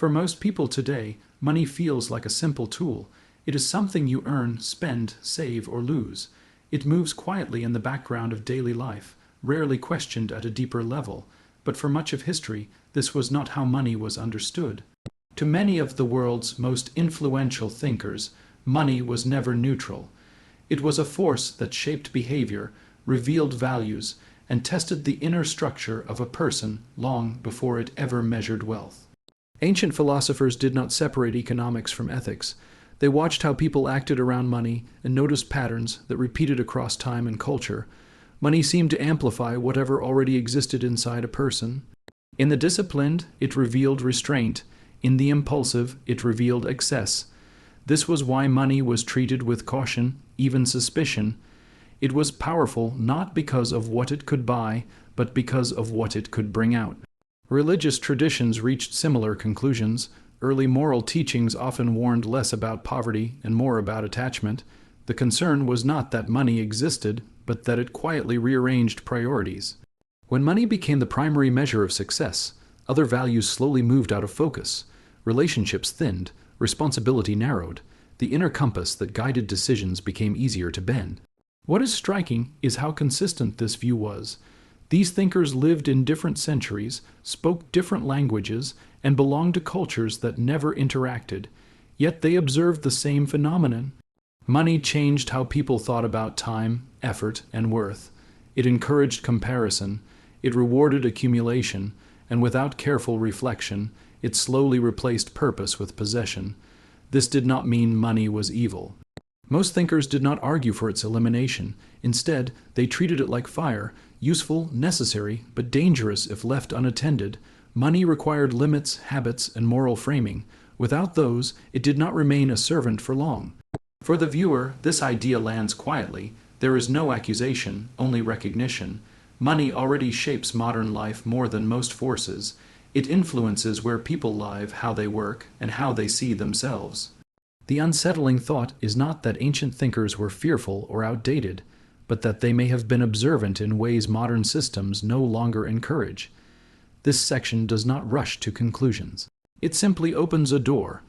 For most people today, money feels like a simple tool. It is something you earn, spend, save, or lose. It moves quietly in the background of daily life, rarely questioned at a deeper level. But for much of history, this was not how money was understood. To many of the world's most influential thinkers, money was never neutral. It was a force that shaped behavior, revealed values, and tested the inner structure of a person long before it ever measured wealth. Ancient philosophers did not separate economics from ethics. They watched how people acted around money and noticed patterns that repeated across time and culture. Money seemed to amplify whatever already existed inside a person. In the disciplined, it revealed restraint. In the impulsive, it revealed excess. This was why money was treated with caution, even suspicion. It was powerful not because of what it could buy, but because of what it could bring out. Religious traditions reached similar conclusions. Early moral teachings often warned less about poverty and more about attachment. The concern was not that money existed, but that it quietly rearranged priorities. When money became the primary measure of success, other values slowly moved out of focus. Relationships thinned, responsibility narrowed. The inner compass that guided decisions became easier to bend. What is striking is how consistent this view was. These thinkers lived in different centuries, spoke different languages, and belonged to cultures that never interacted. Yet they observed the same phenomenon. Money changed how people thought about time, effort, and worth. It encouraged comparison. It rewarded accumulation, and without careful reflection, it slowly replaced purpose with possession. This did not mean money was evil. Most thinkers did not argue for its elimination. Instead, they treated it like fire, useful, necessary, but dangerous if left unattended. Money required limits, habits, and moral framing. Without those, it did not remain a servant for long. For the viewer, this idea lands quietly. There is no accusation, only recognition. Money already shapes modern life more than most forces. It influences where people live, how they work, and how they see themselves. The unsettling thought is not that ancient thinkers were fearful or outdated, but that they may have been observant in ways modern systems no longer encourage. This section does not rush to conclusions. It simply opens a door.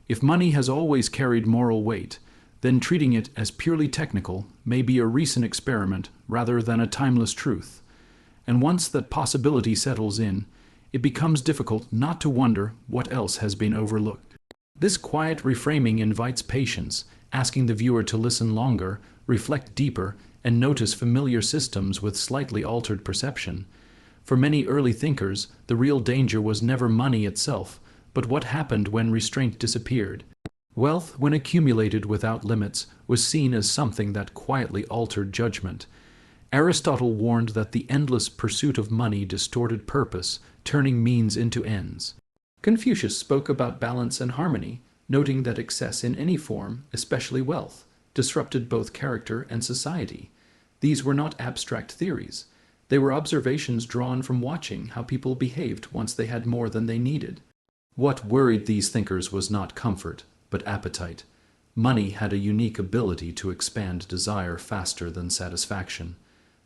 If money has always carried moral weight, then treating it as purely technical may be a recent experiment rather than a timeless truth. And once that possibility settles in, it becomes difficult not to wonder what else has been overlooked. This quiet reframing invites patience, asking the viewer to listen longer, reflect deeper, and notice familiar systems with slightly altered perception. For many early thinkers, the real danger was never money itself, but what happened when restraint disappeared. Wealth, when accumulated without limits, was seen as something that quietly altered judgment. Aristotle warned that the endless pursuit of money distorted purpose, turning means into ends. Confucius spoke about balance and harmony, noting that excess in any form, especially wealth, disrupted both character and society. These were not abstract theories. They were observations drawn from watching how people behaved once they had more than they needed. What worried these thinkers was not comfort, but appetite. Money had a unique ability to expand desire faster than satisfaction.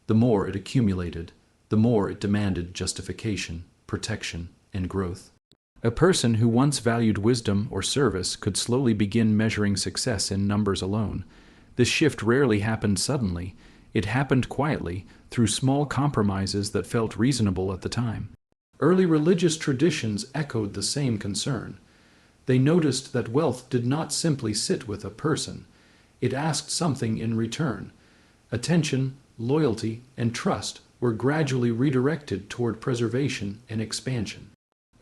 The more it accumulated, the more it demanded justification, protection, and growth. A person who once valued wisdom or service could slowly begin measuring success in numbers alone. This shift rarely happened suddenly. It happened quietly, through small compromises that felt reasonable at the time. Early religious traditions echoed the same concern. They noticed that wealth did not simply sit with a person. It asked something in return. Attention, loyalty, and trust were gradually redirected toward preservation and expansion.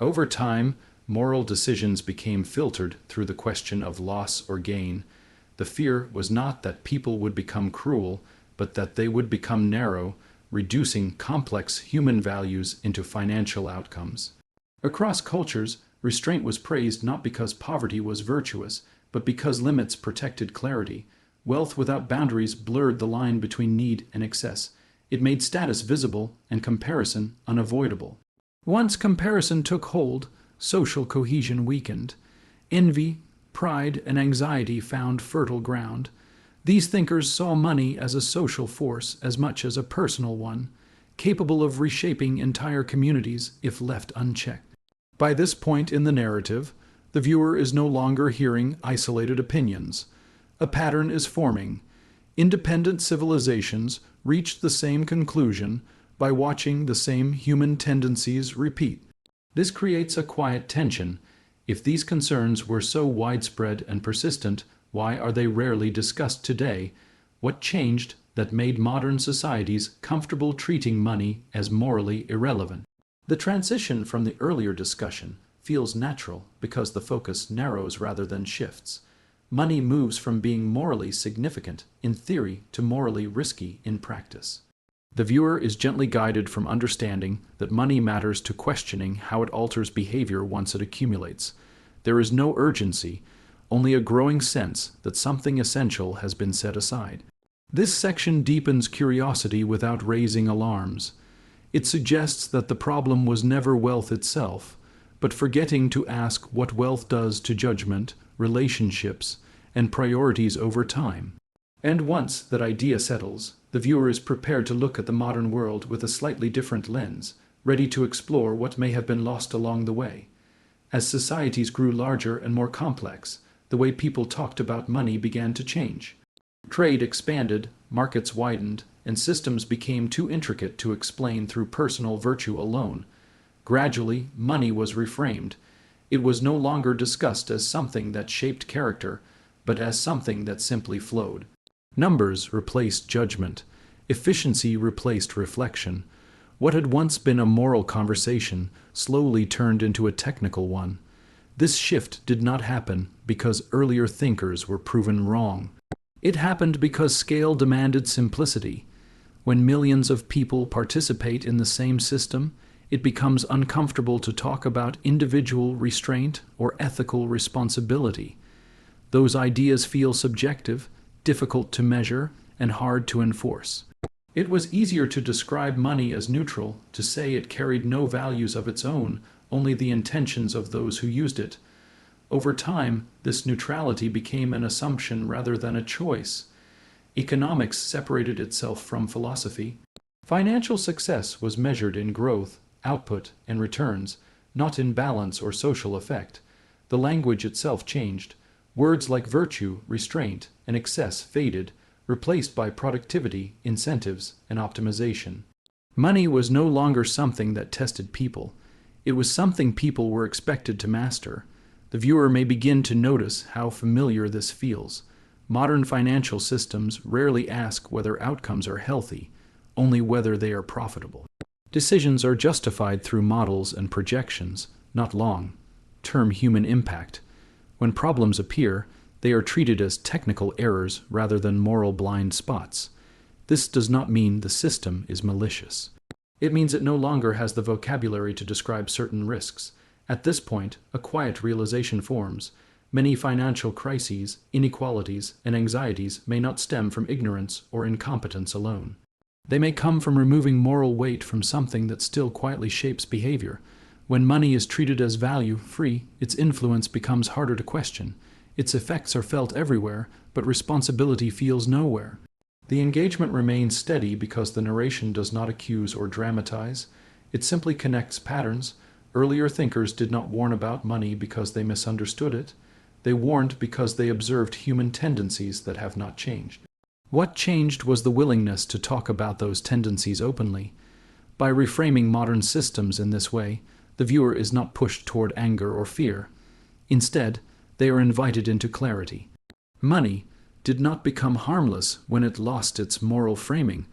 Over time, moral decisions became filtered through the question of loss or gain. The fear was not that people would become cruel, but that they would become narrow, reducing complex human values into financial outcomes. Across cultures, restraint was praised not because poverty was virtuous, but because limits protected clarity. Wealth without boundaries blurred the line between need and excess. It made status visible and comparison unavoidable. Once comparison took hold, social cohesion weakened. Envy, pride, and anxiety found fertile ground. These thinkers saw money as a social force as much as a personal one, capable of reshaping entire communities if left unchecked. By this point in the narrative, the viewer is no longer hearing isolated opinions. A pattern is forming. Independent civilizations reach the same conclusion by watching the same human tendencies repeat. This creates a quiet tension. If these concerns were so widespread and persistent, why are they rarely discussed today? What changed that made modern societies comfortable treating money as morally irrelevant? The transition from the earlier discussion feels natural because the focus narrows rather than shifts. Money moves from being morally significant in theory to morally risky in practice. The viewer is gently guided from understanding that money matters to questioning how it alters behavior once it accumulates. There is no urgency, only a growing sense that something essential has been set aside. This section deepens curiosity without raising alarms. It suggests that the problem was never wealth itself, but forgetting to ask what wealth does to judgment, relationships, and priorities over time. And once that idea settles, the viewer is prepared to look at the modern world with a slightly different lens, ready to explore what may have been lost along the way. As societies grew larger and more complex, the way people talked about money began to change. Trade expanded, markets widened, and systems became too intricate to explain through personal virtue alone. Gradually, money was reframed. It was no longer discussed as something that shaped character, but as something that simply flowed. Numbers replaced judgment. Efficiency replaced reflection. What had once been a moral conversation slowly turned into a technical one. This shift did not happen because earlier thinkers were proven wrong. It happened because scale demanded simplicity. When millions of people participate in the same system, it becomes uncomfortable to talk about individual restraint or ethical responsibility. Those ideas feel subjective, difficult to measure, and hard to enforce. It was easier to describe money as neutral, to say it carried no values of its own, only the intentions of those who used it. Over time, this neutrality became an assumption rather than a choice. Economics separated itself from philosophy. Financial success was measured in growth, output, and returns, not in balance or social effect. The language itself changed. Words like virtue, restraint, and excess faded, replaced by productivity, incentives, and optimization. Money was no longer something that tested people. It was something people were expected to master. The viewer may begin to notice how familiar this feels. Modern financial systems rarely ask whether outcomes are healthy, only whether they are profitable. Decisions are justified through models and projections, not long-term human impact. When problems appear, they are treated as technical errors rather than moral blind spots. This does not mean the system is malicious. It means it no longer has the vocabulary to describe certain risks. At this point, a quiet realization forms. Many financial crises, inequalities, and anxieties may not stem from ignorance or incompetence alone. They may come from removing moral weight from something that still quietly shapes behavior. When money is treated as value-free, its influence becomes harder to question. Its effects are felt everywhere, but responsibility feels nowhere. The engagement remains steady because the narration does not accuse or dramatize. It simply connects patterns. Earlier thinkers did not warn about money because they misunderstood it. They warned because they observed human tendencies that have not changed. What changed was the willingness to talk about those tendencies openly. By reframing modern systems in this way, the viewer is not pushed toward anger or fear. Instead, they are invited into clarity. Money did not become harmless when it lost its moral framing.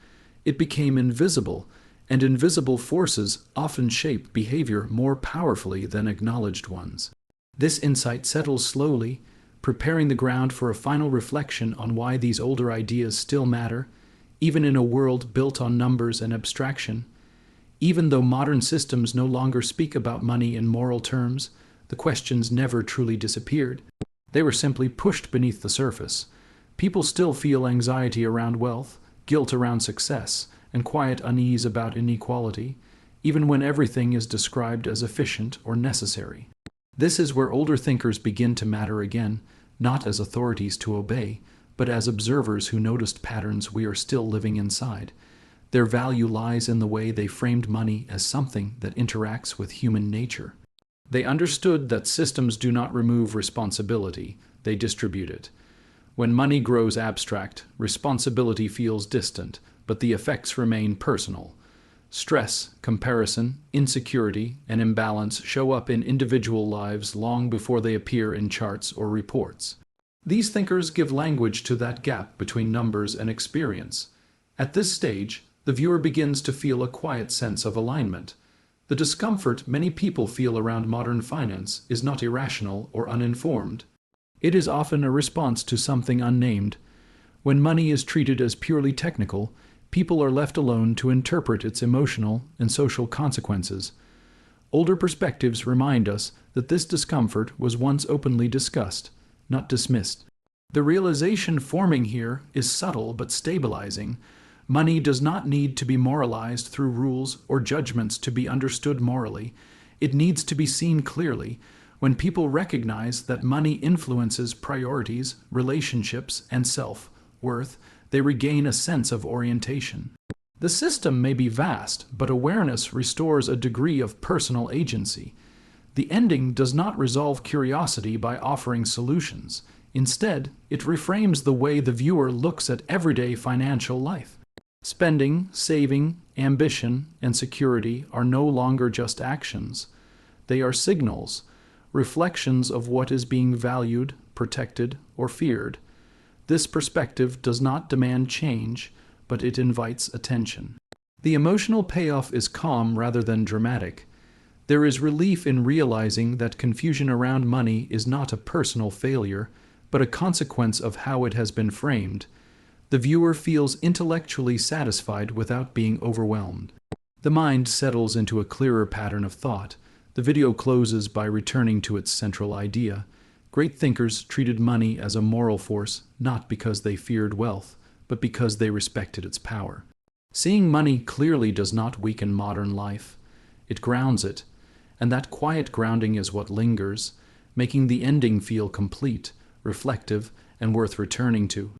It became invisible, and invisible forces often shape behavior more powerfully than acknowledged ones. This insight settles slowly, preparing the ground for a final reflection on why these older ideas still matter, even in a world built on numbers and abstraction. Even though modern systems no longer speak about money in moral terms, the questions never truly disappeared. They were simply pushed beneath the surface. People still feel anxiety around wealth, guilt around success, and quiet unease about inequality, even when everything is described as efficient or necessary. This is where older thinkers begin to matter again, not as authorities to obey, but as observers who noticed patterns we are still living inside. Their value lies in the way they framed money as something that interacts with human nature. They understood that systems do not remove responsibility, they distribute it. When money grows abstract, responsibility feels distant, but the effects remain personal. Stress, comparison, insecurity, and imbalance show up in individual lives long before they appear in charts or reports. These thinkers give language to that gap between numbers and experience. At this stage, the viewer begins to feel a quiet sense of alignment. The discomfort many people feel around modern finance is not irrational or uninformed. It is often a response to something unnamed. When money is treated as purely technical, people are left alone to interpret its emotional and social consequences. Older perspectives remind us that this discomfort was once openly discussed, not dismissed. The realization forming here is subtle but stabilizing. Money does not need to be moralized through rules or judgments to be understood morally. It needs to be seen clearly. When people recognize that money influences priorities, relationships, and self-worth, they regain a sense of orientation. The system may be vast, but awareness restores a degree of personal agency. The ending does not resolve curiosity by offering solutions. Instead, it reframes the way the viewer looks at everyday financial life. Spending, saving, ambition, and security are no longer just actions. They are signals, reflections of what is being valued, protected, or feared. This perspective does not demand change, but it invites attention. The emotional payoff is calm rather than dramatic. There is relief in realizing that confusion around money is not a personal failure, but a consequence of how it has been framed. The viewer feels intellectually satisfied without being overwhelmed. The mind settles into a clearer pattern of thought. The video closes by returning to its central idea. Great thinkers treated money as a moral force, not because they feared wealth, but because they respected its power. Seeing money clearly does not weaken modern life. It grounds it, and that quiet grounding is what lingers, making the ending feel complete, reflective, and worth returning to.